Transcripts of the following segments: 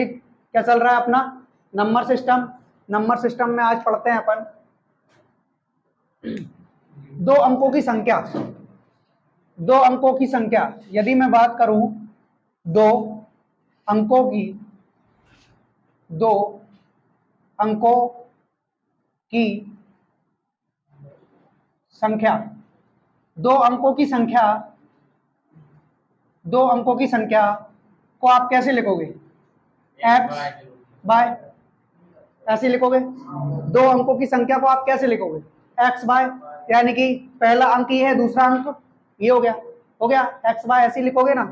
ठीक, क्या चल रहा है अपना नंबर सिस्टम। नंबर सिस्टम में आज पढ़ते हैं अपन 2 अंकों की संख्या। 2 अंकों की संख्या, यदि मैं बात करूं 2 अंकों की, 2 अंकों की संख्या, 2 अंकों की संख्या, 2 अंकों की संख्या को आप कैसे लिखोगे? x बाय, ऐसे लिखोगे। 2 अंकों की संख्या को आप कैसे लिखोगे? x बाय, यानी कि पहला अंक ये है, दूसरा अंक ये हो गया, हो गया x बाय, ऐसे लिखोगे ना।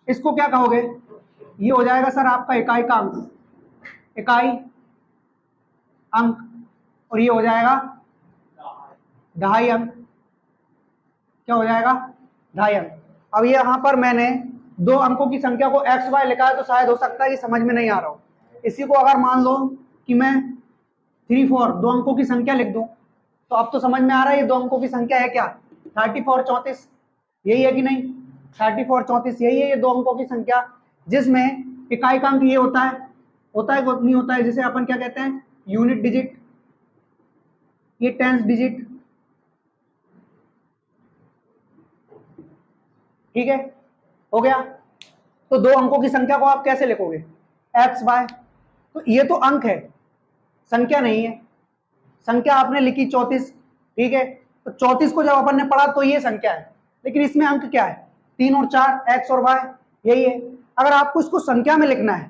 इसको क्या कहोगे? ये हो जाएगा सर आपका इकाई का अंक, इकाई अंक, और ये हो जाएगा ढाई अंक। क्या हो जाएगा? ढाई अंक। अब ये यहां पर मैंने 2 अंकों की संख्या को x बाय लिखा है, तो शायद हो सकता है कि समझ में नहीं आ रहा हो। इसी को अगर मान लो कि मैं 3 4 2 अंकों की संख्या लिख दूं, तो अब तो समझ में आ रहा है ये 2 अंकों की संख्या है क्या? 34 34, यही है कि नहीं? 34 34 यही है ये 2 अंकों की संख्या, जिसमें इकाई का अंक ये होता है नहीं होता है, जिसे अपन क्या कहते हैं? यूनिट डिजिट, ये टेंस डिजिट। ठीक है, हो गया। तो 2 अंकों की संख्या को आप कैसे लिखोगे? x बाय, तो ये तो अंक है, संख्या नहीं है। संख्या आपने लिखी 34, ठीक है, तो 34 को जब अपन ने पढ़ा तो ये संख्या है, लेकिन इसमें अंक क्या है? 3 और 4, x और y, यही है। अगर आपको इसको संख्या में लिखना है,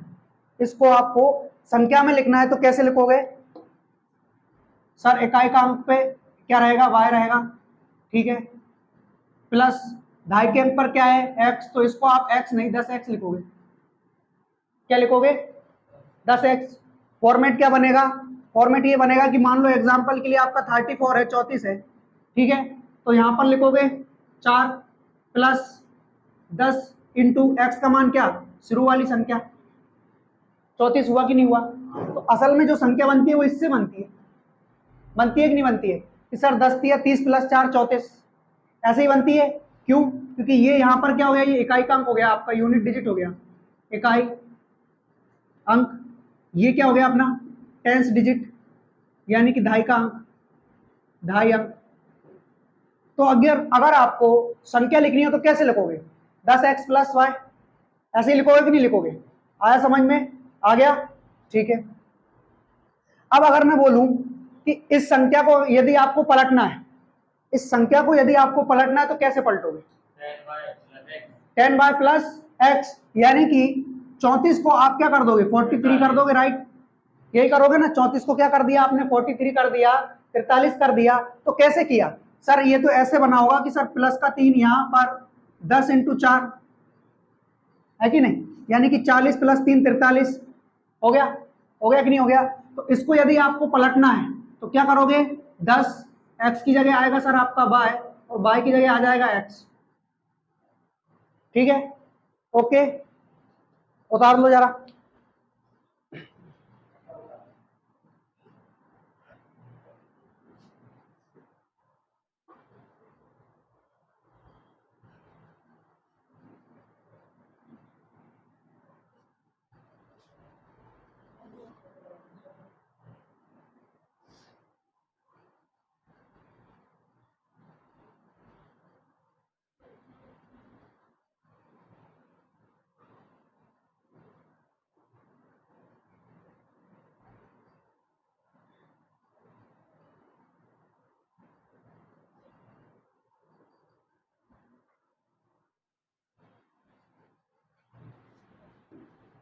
इसको आपको संख्या में लिखना है, तो कैसे लिखोगे? सर इकाई का अंक पे क्या रहेगा? y रहेगा, ठीक है, प्लस ढाई के अंक पर क्या है? x, तो इसको आप x नहीं 10x लिखोगे। क्या लिखोगे? 10x। फॉर्मेट क्या बनेगा? फॉर्मेट ये बनेगा कि मान लो एग्जांपल के लिए आपका 34 है, 34 है, ठीक है, तो यहां पर लिखोगे 4 प्लस 10 इंटू एक्स का मान क्या? शुरू वाली संख्या। 34 हुआ कि नहीं हुआ? तो असल में जो संख्या बनती है वो इससे बनती है कि नहीं बनती है? कि सर 10 दिया 30 प्लस 4 34, ऐसे ही बनती है। क्यों? क्योंकि ये यहां पर क्या हो गया? ये इकाई का अंक हो गया, आपका यूनिट डिजिट हो गया, इकाई अंक। ये क्या हो गया अपना? टेंस डिजिट, यानी कि ढाई का अंक, ढाई अंक। तो अगर आपको संख्या लिखनी है तो कैसे लिखोगे? 10x प्लस वाई, ऐसे ही लिखोगे कि नहीं लिखोगे? आया समझ में? आ गया, ठीक है। अब अगर मैं बोलूं कि इस संख्या को यदि आपको पलटना है, इस संख्या को यदि आपको पलटना है तो कैसे पलटोगे? 10 बाय प्लस एक्स, यानी कि 34 को आप क्या कर दोगे? 43 कर दोगे, राइट? यही करोगे ना। 34 को क्या कर दिया आपने? 43 कर दिया, 43 कर दिया। तो कैसे किया? सर ये तो ऐसे बना होगा कि सर प्लस का 3 यहां पर 10 इंटू 4 है कि नहीं, यानी कि 40 प्लस 3 43 हो गया, हो गया कि नहीं हो गया? तो इसको यदि आपको पलटना है तो क्या करोगे? 10 x की जगह आएगा सर आपका y, और y की जगह आ जाएगा x, ठीक है, ओके। उतार लो जरा।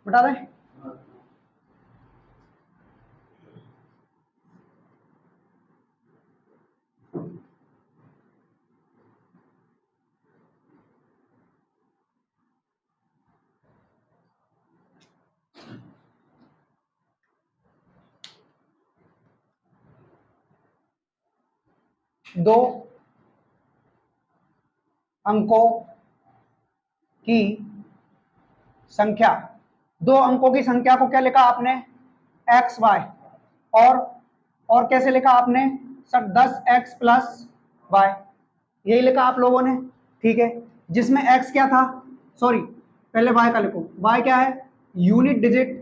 बता दें? दो अंकों की संख्या, 2 अंकों की संख्या को क्या लिखा आपने? एक्स वाई, और कैसे लिखा आपने? सर 10x प्लस वाई, यही लिखा आप लोगों ने, ठीक है, जिसमें x क्या था? सॉरी, पहले y का लिखो। y क्या है? यूनिट डिजिट,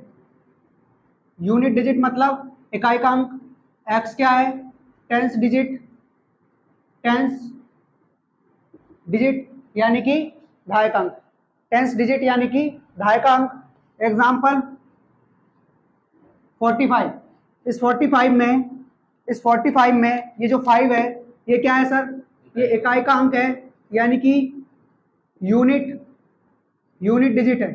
यूनिट डिजिट मतलब इकाई का अंक, एक्स क्या है, टेंस डिजिट, टेंस डिजिट यानी कि दहाई का अंक, टेंस डिजिट यानी कि दहाई का अंक। एग्जाम्पल 45, इस 45 में ये जो 5 है ये क्या है सर, ये इकाई का अंक है यानी कि यूनिट डिजिट है।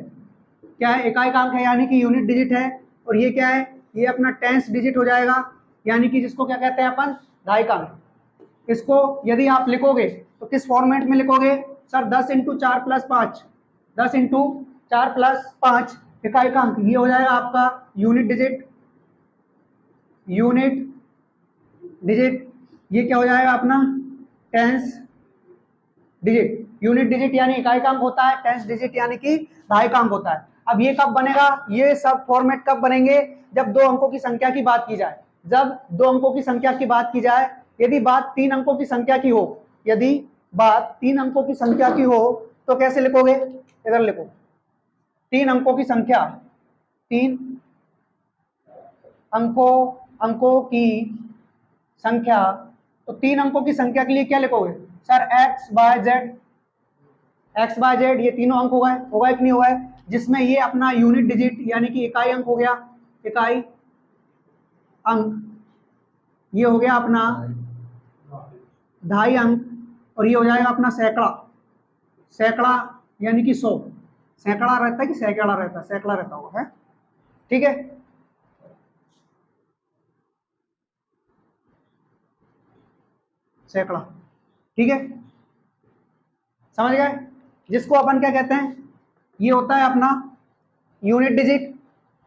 क्या है, इकाई का अंक है यानी कि यूनिट डिजिट है। और ये क्या है, ये अपना टेंस डिजिट हो जाएगा यानी कि जिसको क्या कहते हैं अपन, दहाई का अंक। इसको यदि आप लिखोगे तो किस फॉर्मेट में लिखोगे sir, 10 into 4 plus 5, 10 into 4 plus 5 इकाई का अंक, ये हो जाएगा आपका यूनिट डिजिट। ये क्या हो जाएगा अपना, टेंस डिजिट। यूनिट डिजिट यानी इकाई का अंक होता है, टेंस डिजिट यानी कि दहाई का अंक होता है। अब ये कब बनेगा, ये सब फॉर्मेट कब बनेंगे, जब दो अंकों की संख्या की बात की जाए। जब दो अंकों की संख्या की बात की जाए, यदि बात 3 अंकों की संख्या की हो, यदि बात 3 अंकों की संख्या की हो तो कैसे लिखोगे, इधर लिखो, 3 अंकों की संख्या, 3 अंकों की संख्या, तो 3 अंकों की संख्या के लिए क्या लिखोगे सर, एक्स बाय जेड, ये तीनों अंक होगा कि नहीं होगा, जिसमें ये अपना यूनिट डिजिट यानी कि इकाई अंक हो गया, इकाई अंक, ये हो गया अपना दहाई अंक, और ये हो जाएगा अपना सैकड़ा यानी कि 100। सैकड़ा रहता है कि सैकड़ा रहता है, सैकड़ा रहता होगा, है ठीक है। सैकड़ा, ठीक है, समझ गए। जिसको अपन क्या कहते हैं, ये होता है अपना यूनिट डिजिट,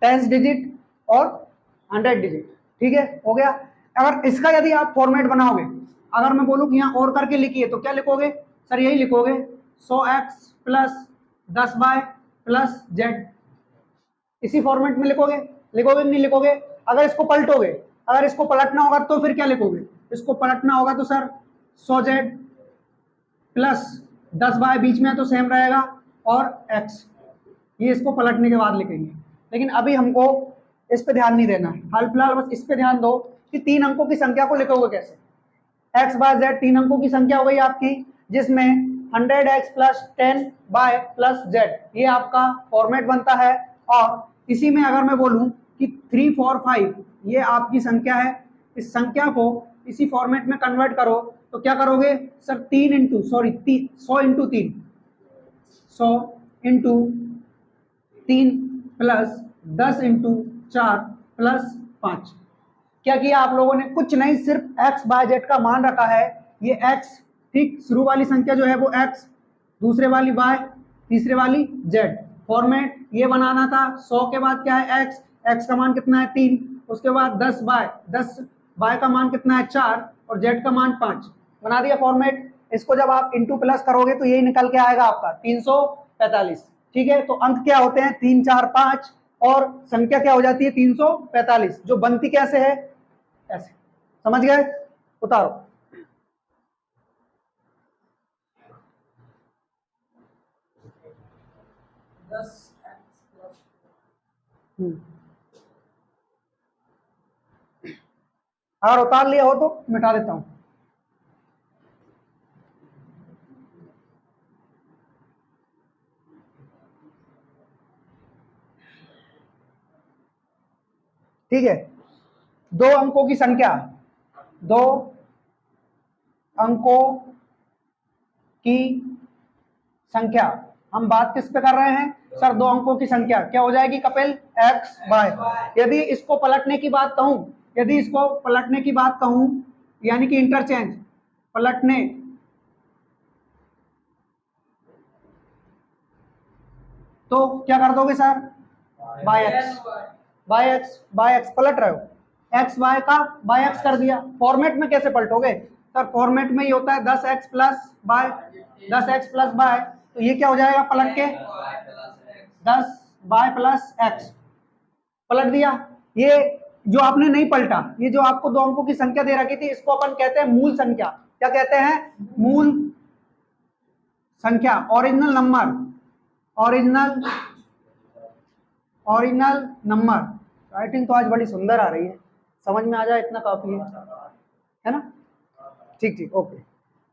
टेंस डिजिट और 100 डिजिट, ठीक है, हो गया। अगर इसका यदि आप फॉर्मेट बनाओगे, अगर मैं बोलूँ कि यहाँ और करके लिखिए तो क्या लिखोगे सर, यही लिखोगे 100x plus 10y plus Z, इसी फॉर्मेट में लिखोगे कि नहीं लिखोगे। अगर इसको पलटोगे, अगर इसको पलटना होगा तो फिर क्या लिखोगे, इसको पलटना होगा तो सर 100z प्लस 10y, बीच में तो सेम रहेगा, और x, ये इसको पलटने के बाद लिखेंगे। लेकिन अभी हमको इस पे ध्यान नहीं देना है, हाल फिलहाल बस इस पे ध्यान दो कि 3 अंकों की संख्या को लिखोगे कैसे। x बाय z 3 अंकों की संख्या हो गई आपकी, जिसमें 100x plus 10y plus z, ये आपका फॉर्मेट बनता है। और इसी में अगर मैं बोलूं कि 3 4 5 ये आपकी संख्या है, इस संख्या को इसी फॉर्मेट में कन्वर्ट करो तो क्या करोगे sir, 100 into 3, 100 into 3 plus 10 into 4 plus 5। क्या किया आप लोगों ने, कुछ नहीं, सिर्फ x बाय जेड का मान रखा है। ये x, ठीक, शुरू वाली संख्या जो है वो x, दूसरे वाली y, तीसरे वाली z। फॉर्मेट ये बनाना था, 100 के बाद क्या है x का मान कितना है 3, उसके बाद 10y का मान कितना है 4, और z का मान 5। बना दिया फॉर्मेट। इसको जब आप इंटू प्लस करोगे तो यही निकल के आएगा आपका 345, ठीक है। तो अंक क्या होते हैं 3 4 5, और संख्या क्या हो जाती है 345, जो बनती कैसे है, ऐसे, समझ गए। उतारो, अगर उतार लिया हो तो मिटा देता हूं। ठीक है, 2 अंकों की संख्या, 2 अंकों की संख्या, हम बात किस पे कर रहे हैं सर, 2 अंकों की संख्या क्या हो जाएगी कपिल, x y। यदि इसको पलटने की बात कहूं, यानी कि इंटरचेंज, पलटने, तो क्या कर दोगे सर, बाय एक्स पलट रहे हो, एक्स वाई का बाय एक्स कर दिया। फॉर्मेट में कैसे पलटोगे सर, फॉर्मेट में ये होता है 10x प्लस बाय, तो ये क्या हो जाएगा पलट के 10y प्लस एक्स, पलट दिया। ये जो आपने नहीं पलटा, ये जो आपको 2 अंकों की संख्या दे रखी थी, इसको अपन कहते हैं मूल संख्या। क्या कहते हैं, मूल संख्या, ओरिजिनल नंबर, राइटिंग तो आज बड़ी सुंदर आ रही है, समझ में आ जाए इतना काफी है ना। ठीक ठीक, ओके।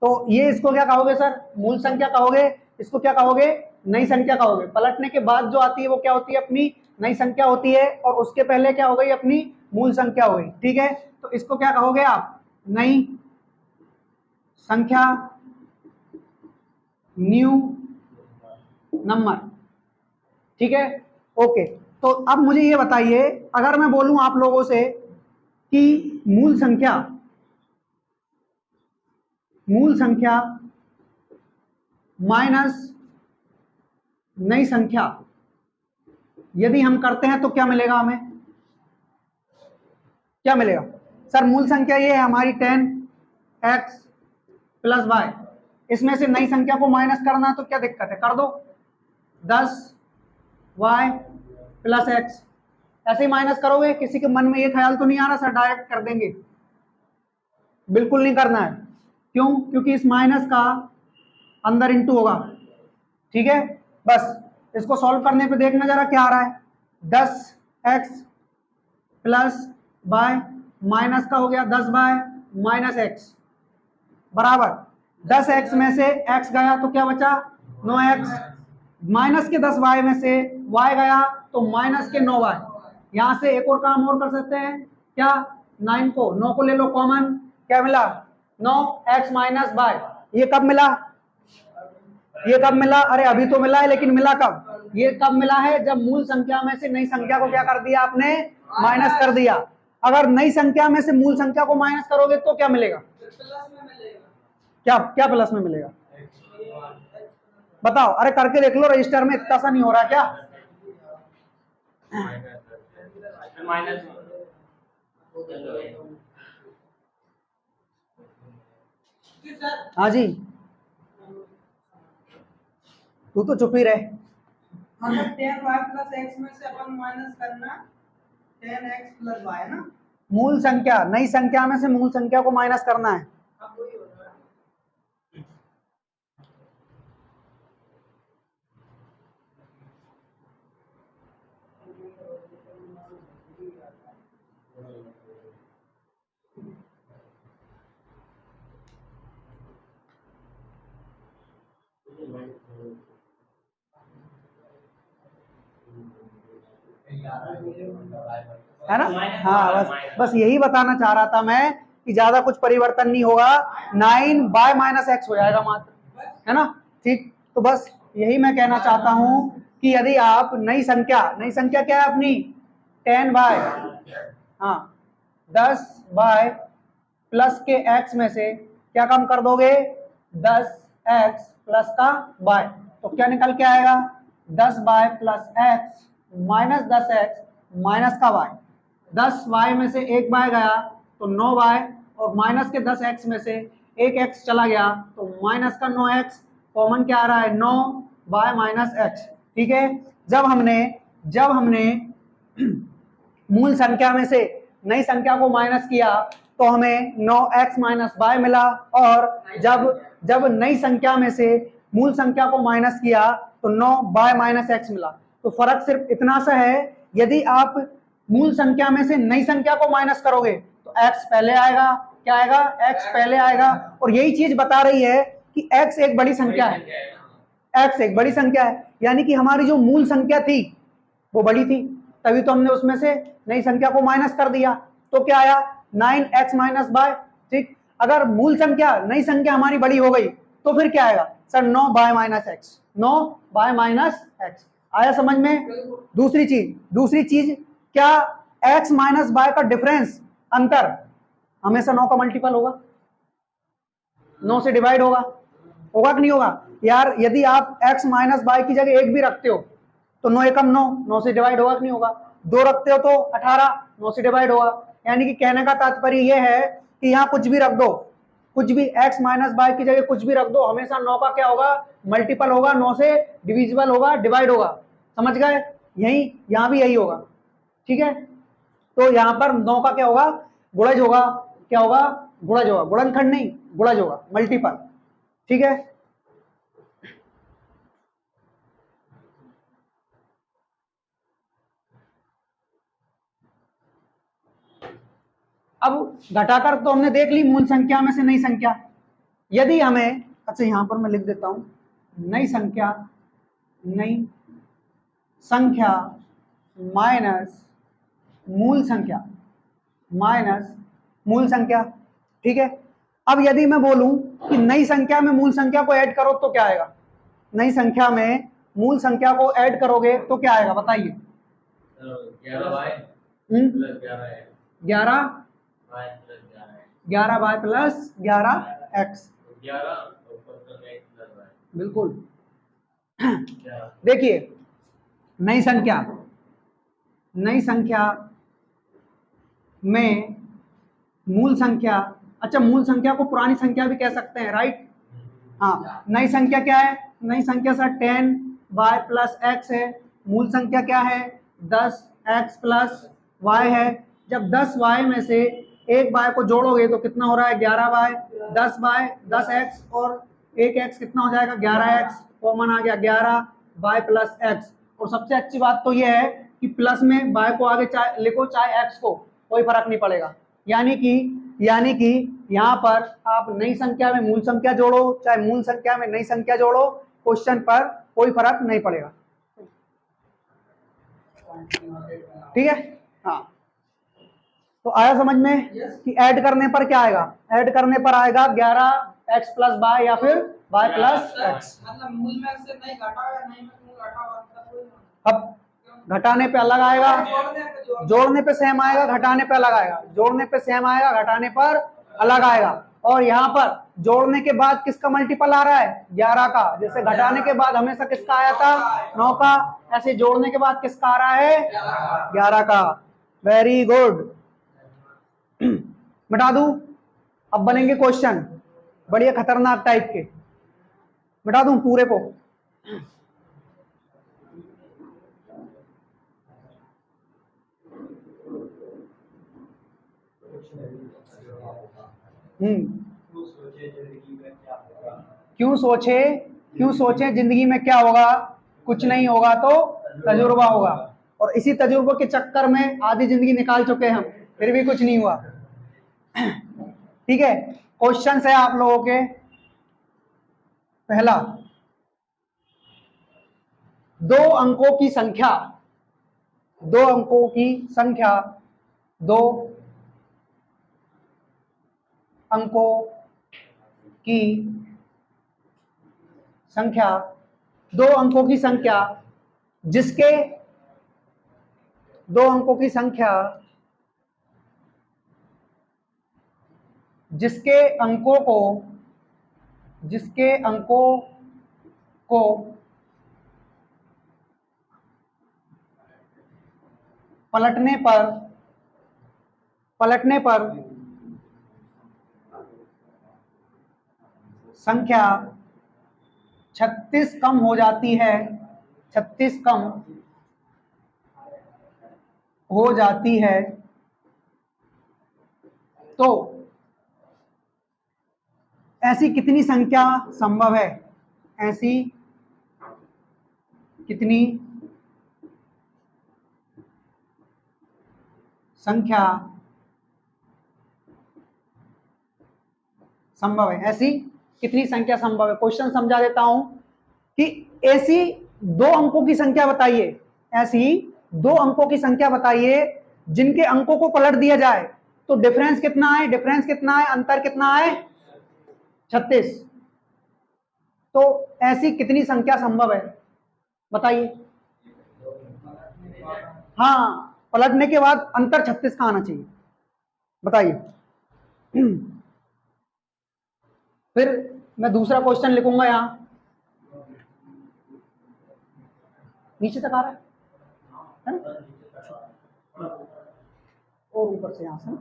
तो ये इसको क्या कहोगे सर, मूल संख्या कहोगे, इसको क्या कहोगे, नई संख्या कहोगे। पलटने के बाद जो आती है वो क्या होती है, अपनी नई संख्या होती है, और उसके पहले क्या हो गई, अपनी मूल संख्या हो गई। ठीक है, तो इसको क्या कहोगे आप, नई संख्या, न्यू नंबर। ठीक है, ओके। तो अब मुझे ये बताइए, अगर मैं बोलूं आप लोगों से कि मूल संख्या माइनस नई संख्या यदि हम करते हैं तो क्या मिलेगा हमें, क्या मिलेगा सर। मूल संख्या ये है हमारी 10x प्लस y, इसमें से नई संख्या को माइनस करना है तो क्या दिक्कत है, कर दो, 10y प्लस x। ऐसे ही माइनस करोगे, किसी के मन में ये ख्याल तो नहीं आ रहा सर डायरेक्ट कर देंगे, बिल्कुल नहीं करना है। क्यों, क्योंकि इस माइनस का अंदर इंटू होगा। ठीक है, बस इसको सॉल्व करने पे देखना जरा क्या आ रहा है, 10x प्लस बाय माइनस का हो गया 10 बाय माइनस एक्स बराबर 10x में से x गया तो क्या बचा 9x, माइनस के 10y में से y गया तो माइनस के 9y। यहां से एक और काम और कर सकते हैं क्या, 9 को ले लो कॉमन, क्या मिला 9x माइनस बाय, ये कब मिला, ये कब मिला, अरे अभी तो मिला है लेकिन मिला कब, ये कब मिला है, जब मूल संख्या में से नई संख्या को क्या कर दिया आपने, माइनस कर दिया। अगर नई संख्या में से मूल संख्या को माइनस करोगे तो क्या मिलेगा, क्या क्या प्लस में मिलेगा, बताओ, अरे करके देख लो, रजिस्टर में इतना सा नहीं हो रहा क्या, हाँ जी, तू तो चुप ही रहे। मतलब 10y प्लस x में से अपन माइनस करना 10x प्लस y ना, मूल संख्या, नई संख्या में से मूल संख्या को माइनस करना है। अब वही हो रहा है। है ना, हाँ बस बस यही बताना चाह रहा था मैं कि ज्यादा कुछ परिवर्तन नहीं होगा, 9 बाय माइनस एक्स हो जाएगा मात्र, है ना। ठीक, तो बस यही मैं कहना चाहता हूं कि यदि आप नई संख्या क्या है अपनी 10 बाय, हाँ 10 बाय प्लस के x में से क्या कम कर दोगे 10x प्लस का y, तो क्या निकल के आएगा 10 by plus x minus 10x minus का y, 10y में से एक बाय गया तो 9y, और माइनस के 10x में से एक x चला गया तो माइनस का 9x, कॉमन क्या आ रहा है 9 बाय माइनस x। ठीक है, जब हमने मूल संख्या में से नई संख्या को माइनस किया तो हमें 9x माइनस बाय मिला, और जब नई संख्या में से मूल संख्या को माइनस किया तो 9 बाय माइनस एक्स मिला। तो फर्क सिर्फ इतना सा है, यदि आप मूल संख्या में से नई संख्या को माइनस करोगे तो x पहले आएगा, क्या आएगा, x पहले आएगा। और यही चीज बता रही है कि x एक बड़ी संख्या है, x एक बड़ी संख्या है, यानी कि हमारी जो मूल संख्या थी वो बड़ी थी, तभी तो हमने उसमें से नई संख्या को माइनस कर दिया, तो क्या आया 9x माइनस बाय। ठीक, अगर मूल संख्या नई संख्या हमारी बड़ी हो गई तो फिर क्या आएगा sir 9 bye minus x, 9 bye minus x. आया समझ में। दूसरी चीज क्या, x माइनस बाय का डिफरेंस, अंतर हमेशा 9 का मल्टीपल होगा, 9 से डिवाइड होगा कि नहीं होगा यार। यदि आप x माइनस बाय की जगह एक भी रखते हो तो 9 एकम 9 से डिवाइड होगा कि नहीं होगा, 2 रखते हो तो 18, 9 से डिवाइड होगा। यानी कि कहने का तात्पर्य यह है कि यहाँ कुछ भी रख दो, कुछ भी x माइनस बाय की जगह कुछ भी रख दो, हमेशा 9 का क्या होगा, मल्टीपल होगा, 9 से डिविजिबल होगा, डिवाइड होगा। समझ गए, यहाँ भी यही होगा। ठीक है, तो यहाँ पर 9 का क्या होगा, गुणज होगा, क्या होगा, गुणज होगा, गुणनखंड नहीं गुणज होगा, मल्टीपल। ठीक है, अब घटाकर तो हमने देख ली मूल संख्या में से नई संख्या। यदि हमें, अच्छा यहां पर मैं लिख देता हूं, नई संख्या माइनस मूल संख्या, ठीक है। अब यदि मैं बोलूं कि नई संख्या में मूल संख्या को ऐड करो तो क्या आएगा? नई संख्या में मूल संख्या को ऐड करोगे तो क्या आएगा बताइए? 11y प्लस 11x, बिल्कुल। देखिए नई संख्या में मूल संख्या, अच्छा मूल संख्या को पुरानी संख्या भी कह सकते हैं, राइट? हाँ, नई संख्या क्या है? नई संख्या सर 10y प्लस x है। मूल संख्या क्या है? 10x प्लस y है। जब 10y में से एक y को जोड़ोगे तो कितना हो रहा है? 11y, 10y 10x और एक x कितना हो जाएगा? 11x, कॉमन आ गया 11y प्लस x। और सबसे अच्छी बात तो यह है कि प्लस में y को आगे चाहे लिखो चाहे x को, कोई फर्क नहीं पड़ेगा। यानी कि यहाँ पर आप नई संख्या में मूल संख्या जोड़ो चाहे मूल संख्या में नई संख्या जोड़ो, क्वेश्चन पर कोई फर्क नहीं पड़ेगा, ठीक है? हाँ, तो आया समझ में कि ऐड करने पर क्या आएगा? ऐड करने पर आएगा 11x प्लस y या फिर y प्लस x। मतलब मूल में से नहीं घटा या नहीं में मूल घटा हुआ मतलब कोई नहीं। अब घटाने पे अलग आएगा, जोड़ने पे सेम आएगा, घटाने पे अलग आएगा, जोड़ने पे सेम आएगा, घटाने पर अलग आएगा। और यहाँ पर जोड़ने के बाद किसका मल्टीपल आ रहा है? 11 का। जैसे घटाने के बाद हमेशा किसका आया था? 9 का। ऐसे जोड़ने के बाद किसका आ रहा है? 11 का। Very good. मिटा दूं? अब बनेंगे क्वेश्चन बढ़िया खतरनाक टाइप के। मिटा दूं पूरे को? क्यों सोचे जिंदगी में क्या होगा? कुछ नहीं होगा तो तजुर्बा होगा। और इसी तजुर्बे के चक्कर में आधी जिंदगी निकाल चुके हैं हम, फिर भी कुछ नहीं हुआ। ठीक है, क्वेश्चन है आप लोगों के। पहला, दो अंकों की संख्या दो अंकों की संख्या जिसके दो अंकों की संख्या जिसके अंकों को पलटने पर संख्या 36 कम हो जाती है, 36 कम हो जाती है, तो ऐसी कितनी संख्या संभव है? ऐसी कितनी संख्या संभव है? ऐसी कितनी संख्या संभव है? क्वेश्चन समझा देता हूं कि ऐसी दो अंकों की संख्या बताइए, ऐसी दो अंकों की संख्या बताइए जिनके अंकों को पलट दिया जाए तो डिफरेंस कितना है? अंतर कितना है? 36। तो ऐसी कितनी संख्या संभव है बताइए? हाँ, पलटने के बाद अंतर 36 का आना चाहिए, बताइए। फिर मैं दूसरा क्वेश्चन लिखूंगा, यहां नीचे तक आ रहा है ना? और ऊपर से यहां से ना,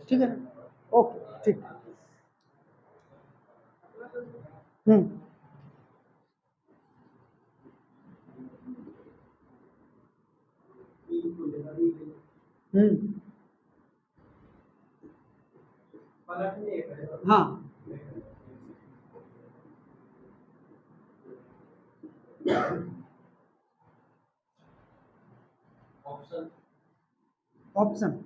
ठीक है ना? ओके, ठीक। हम्म हम्म हाँ, ऑप्शन।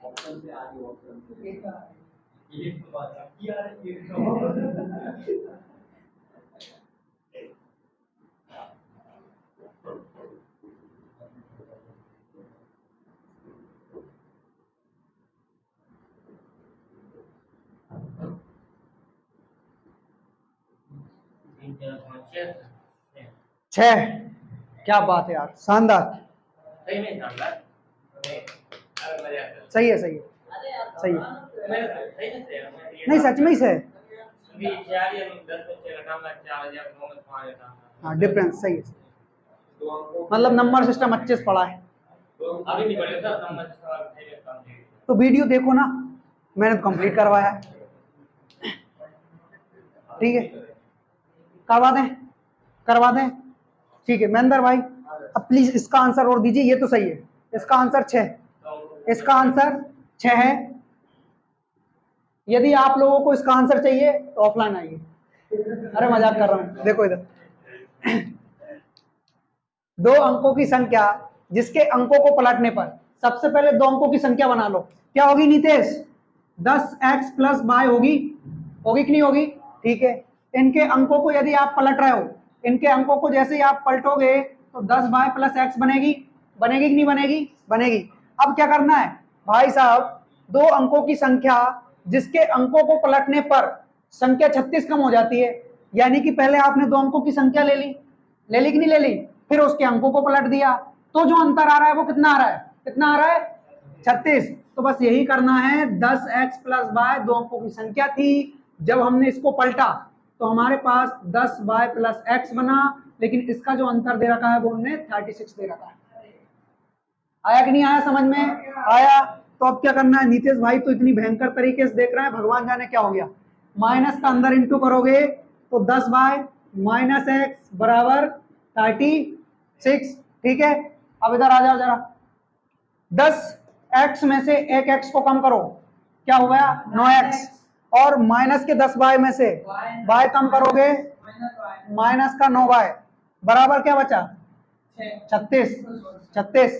ऑप्शन से आगे ऑप्शन से ये तो बात है यार ये छह। क्या बात है यार, शानदार। सही में शानदार। अरे मजाक कर। सही है, सही है, सही है। सही में से नहीं सच में ही से। अभी 4 या 10 बच्चे घटाऊंगा 4009 में 5 घटाऊंगा। हाँ डिफरेंस सही है। मतलब नंबर सिस्टम अच्छे से पढ़ा है। अभी नहीं पढ़ेगा सर नंबर सवाल सही में काम नहीं। तो वीडियो देखो ना, मैंने तो कंप्लीट करवाया है। ठीक है, करवा दें, करवा दें। ठीक है महेंद्र भाई, अब प्लीज इसका आंसर और दीजिए। ये तो सही है, इसका आंसर 6, इसका आंसर 6 है। यदि आप लोगों को इसका आंसर चाहिए तो ऑफलाइन आइए। अरे मजाक कर रहा हूं, देखो इधर। 2 अंकों की संख्या जिसके अंकों को पलटने पर, सबसे पहले 2 अंकों की संख्या बना लो। क्या होगी नीतेश? 10x प्लस y होगी, होगी कि नहीं होगी? ठीक है, इनके अंकों को यदि आप पलट रहे हो, इनके अंकों को जैसे ही आप पलटोगे तो 10y प्लस x बनेगी, बनेगी कि नहीं बनेगी? बनेगी। अब क्या करना है भाई साहब, 2 अंकों की संख्या जिसके अंकों को पलटने पर संख्या 36 कम हो जाती है। यानी कि पहले आपने 2 अंकों की संख्या ले ली, ले ली कि नहीं ले ली, फिर उसके अंकों को पलट दिया, तो जो अंतर आ रहा है वो कितना आ रहा है? कितना आ रहा है? 36। तो बस यही करना है। 10x प्लस y 2 अंकों की संख्या थी, जब हमने इसको पलटा तो हमारे पास 10y प्लस x बना, लेकिन इसका जो अंतर दे रखा है वो हमने 36 दे रखा है। आया कि नहीं आया समझ में? आया। तो अब क्या करना है नीतीश भाई, तो इतनी भयंकर तरीके से देख रहे हैं, भगवान जाने क्या हो गया। माइनस का अंदर इंटू करोगे तो 10y माइनस x बराबर 36। ठीक है, अब इधर आ जाओ जरा। 10x में से एक x को कम करो, क्या हो गया? 9x। और माइनस के 10y में से y कम करोगे, माइनस का 9y बराबर क्या बचा? 36। 36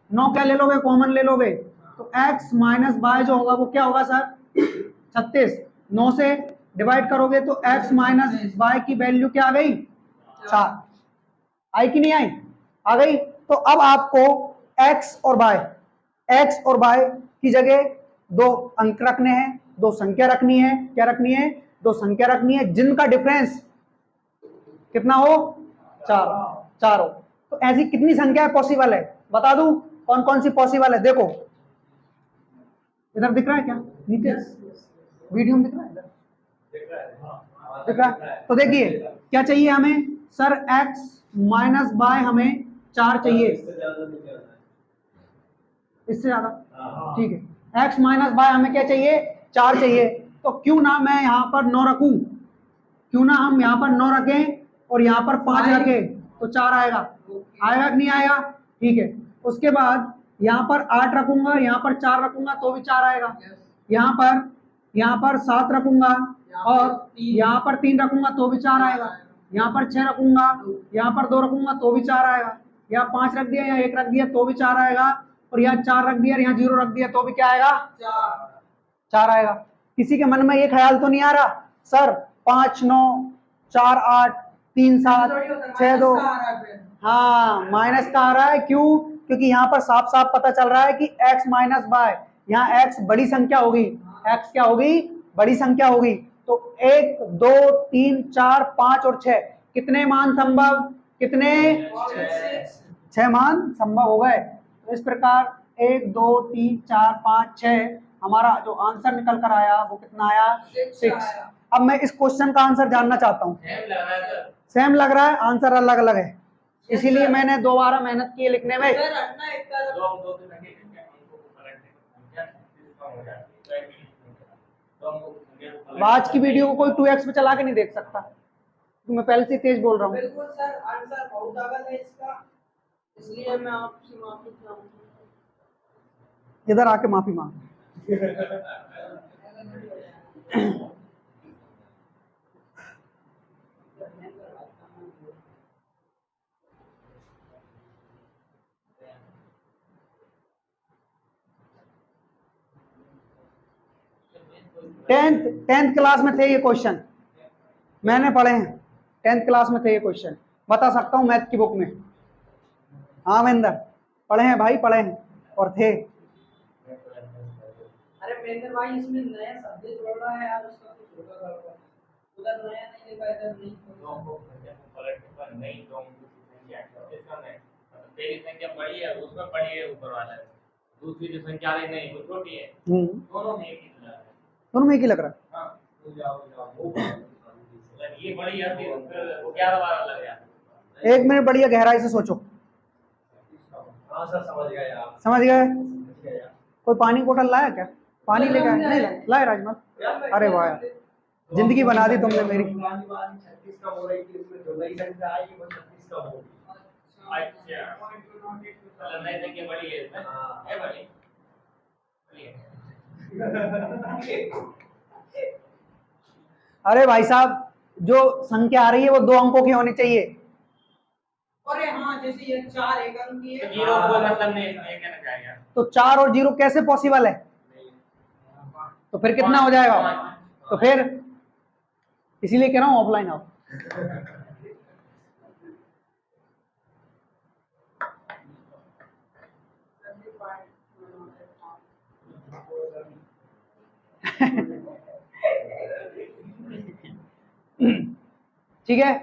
9 क्या ले लोगे? कॉमन ले लोगे तो x माइनस y जो होगा वो क्या होगा सर? 36। 9 से डिवाइड करोगे तो x माइनस y की वैल्यू क्या आ गई? 4। आई कि नहीं आई? आ गई। तो अब आपको x और y की जगह 2 अंक रखने हैं, 2 संख्या रखनी है। क्या रखनी है? 2 संख्या रखनी है जिनका डिफरेंस कितना हो? 4 हो। तो ऐसी कितनी संख्या पॉसिबल है बता दूं? कौन कौन सी पॉसिबल है? देखो इधर दिख रहा है क्या नीतीश? वीडियो में दिख रहा है? दिख रहा है। तो देखिए क्या चाहिए हमें सर? x माइनस y हमें 4 चाहिए, इससे ज्यादा। ठीक है, x माइनस y हमें क्या चाहिए? 4 चाहिए। तो क्यों ना मैं यहाँ पर 9 रखूं, क्यों ना हम यहाँ पर 9 रखें और यहाँ पर 5 रखें, तो 4 आएगा। आएगा कि नहीं आएगा? ठीक है, उसके बाद यहाँ पर 8 रखूंगा, यहाँ पर 4 रखूंगा तो भी 4 आएगा। यहाँ पर 7 रखूंगा और यहाँ पर 3 रखूंगा तो भी 4 आएगा। यहाँ पर 6 रखूंगा, यहाँ पर 2 रखूंगा तो भी 4 आएगा। यहाँ 5 रख दिया, यहाँ 1 रख दिया तो भी 4 आएगा। और यहाँ 4 रख दिया, यहाँ 0 रख दिया तो भी क्या आएगा? 4 आएगा। किसी के मन में ये ख्याल तो नहीं आ रहा सर 5 9 4 8 3 7 6 2? हाँ माइनस का आ रहा है। क्यों? क्योंकि यहाँ पर साफ साफ पता चल रहा है कि x माइनस y, यहाँ x बड़ी संख्या होगी, x क्या होगी? बड़ी संख्या होगी। तो 1 2 3 4 5 और 6 कितने मान संभव? कितने? 6 मान संभव हो गए। तो इस प्रकार 1 2 3 4 5 6 हमारा जो आंसर निकल कर आया वो कितना आया? 6। अब मैं इस क्वेश्चन का आंसर जानना चाहता हूँ। सेम लग रहा है, आंसर अलग अलग है, इसीलिए मैंने दोबारा मेहनत की लिखने में। अब आज की वीडियो को कोई 2x पे चला के नहीं देख सकता, तो मैं पहले से तेज बोल रहा हूँ। बिल्कुल सर, आंसर बहुत गलत है इसका, इसलिए मैं आपसे माफी चाहूंगा। इधर आके माफी मांग। 10th क्लास में थे ये क्वेश्चन, मैंने पढ़े हैं, 10th क्लास में थे ये क्वेश्चन, बता सकता हूँ मैथ की बुक में। हाँ महेंद्र, पढ़े हैं भाई, पढ़े हैं और थे। अरे महेंद्र भाई, इसमें नया शब्द जोड़ रहा है यार, उसका कुछ होगा गड़बड़। उधर नया नहीं लिखा, इधर नहीं। पहली संख्या बड़ी है उसमें बड़ी है ऊपर वाला है, दूसरी जो संख्या आ रही नहीं वो छोटी है, दोनों में एक ही लग रहा है। दोनों में एक ही लग रहा है। हाँ, तो ये बड़ी है फिर वो 11-12 लग गया। एक मिनट बढ़िया गहराई से सोचो। हाँ सर, समझ गए आप। समझ गए? कोई पानी बोतल लाया क्या? पानी लेकर आए? नहीं लाए राजमल? अरे वाह यार, जिंदगी बना दी तुमने मेरी। 36 का हो रहा है कि इसमें जो नई संख्या आएगी वो 36 का होगी। अच्छा, मतलब नई संख्या बड़ी है इसमें, है बड़ी है। अरे भाई साहब, जो संख्या आ रही है वो 2 अंकों की होनी चाहिए। अरे हाँ, जैसे ये 4 एक अंक की है, तो जीरो को मतलब नहीं, ये कहना चाहेगा तो 4 और 0 कैसे पॉसिबल है? तो फिर कितना हो जाएगा? तो फिर इसीलिए कह रहा हूँ ऑफलाइन आओ। ठीक है,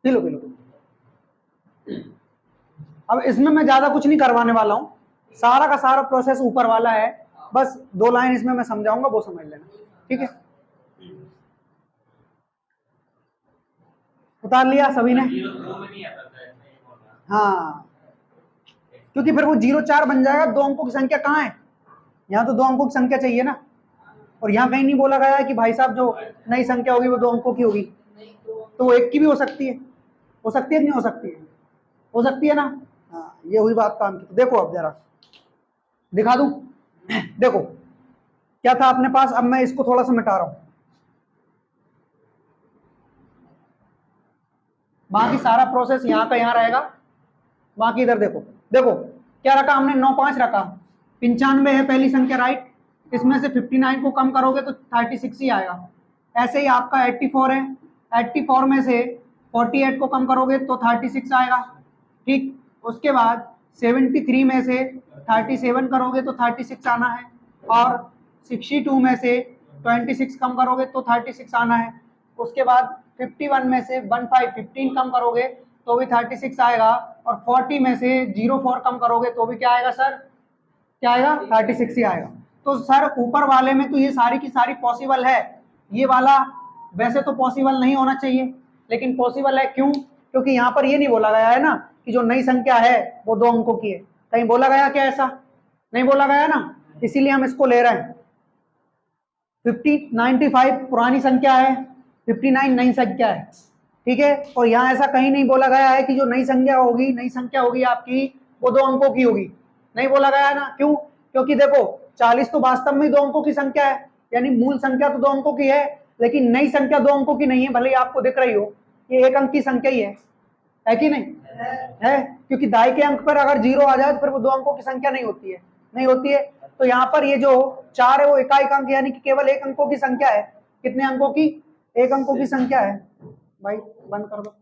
पिलो पिलो। अब इसमें मैं ज्यादा कुछ नहीं करवाने वाला हूँ, सारा का सारा प्रोसेस ऊपर वाला है, बस 2 लाइन इसमें मैं समझाऊंगा, वो समझ लेना। ठीक है, उतार लिया सभी ने? हाँ, क्योंकि फिर वो 0-4 बन जाएगा। 2 अंकों की संख्या कहाँ है? यहाँ तो 2 अंकों की संख्या चाहिए ना, और यहाँ कहीं नहीं बोला गया है कि भाई साहब जो नई संख्या होगी वो 2 अंकों की होगी, तो वो 1 की भी हो सकती है। हो सकती है कि नहीं हो सकती है? हो सकती है ना। हाँ, ये हुई बात काम की। देखो अब जरा दिखा दूं, देखो क्या था अपने पास। अब मैं इसको थोड़ा सा मिटा रहा हूं, बाकी सारा प्रोसेस यहाँ का यहाँ रहेगा। बाकी इधर देखो, देखो क्या रखा हमने, 9-5 रखा, 95 है पहली संख्या, राइट। इसमें से 59 को कम करोगे तो 36 ही आएगा। ऐसे ही आपका 84 है, 84 में से 48 को कम करोगे तो 36 आएगा। ठीक, उसके बाद 73 में से 37 करोगे तो 36 आना है, और 62 में से 26 कम करोगे तो 36 आना है। उसके बाद 51 में से 15 कम करोगे तो भी 36 आएगा, और 40 में से 04 कम करोगे तो भी क्या आएगा सर? क्या आएगा? 36 ही आएगा। तो सर ऊपर वाले में तो ये सारी की सारी पॉसिबल है, ये वाला वैसे तो पॉसिबल नहीं होना चाहिए, लेकिन पॉसिबल है। क्यों? क्योंकि यहाँ पर ये नहीं बोला गया है ना कि जो नई संख्या है वो 2 अंकों की है। कहीं बोला गया क्या? ऐसा नहीं बोला गया ना, इसीलिए हम इसको ले रहे हैं। 95 पुरानी संख्या है, 59 नई संख्या है। ठीक है, और यहाँ ऐसा कहीं नहीं बोला गया है कि जो नई संख्या होगी आपकी वो 2 अंकों की होगी, नहीं बोला गया है ना। क्यों? क्योंकि देखो 40 तो वास्तव में 2 अंकों की संख्या है, यानी मूल संख्या तो 2 अंकों की है, लेकिन नई संख्या 2 अंकों की नहीं है, भले ही आपको दिख रही हो, ये 1 अंक की संख्या ही है कि नहीं है? क्योंकि दाई के अंक पर अगर 0 आ जाए तो फिर वो 2 अंकों की संख्या नहीं होती है, नहीं होती है। तो यहाँ पर ये जो 4 है वो एकाएक अंक, यानी कि केवल 1 अंकों की संख्या है। कितने अंकों की? 1 अंकों की संख्या है। भाई बंद कर दो।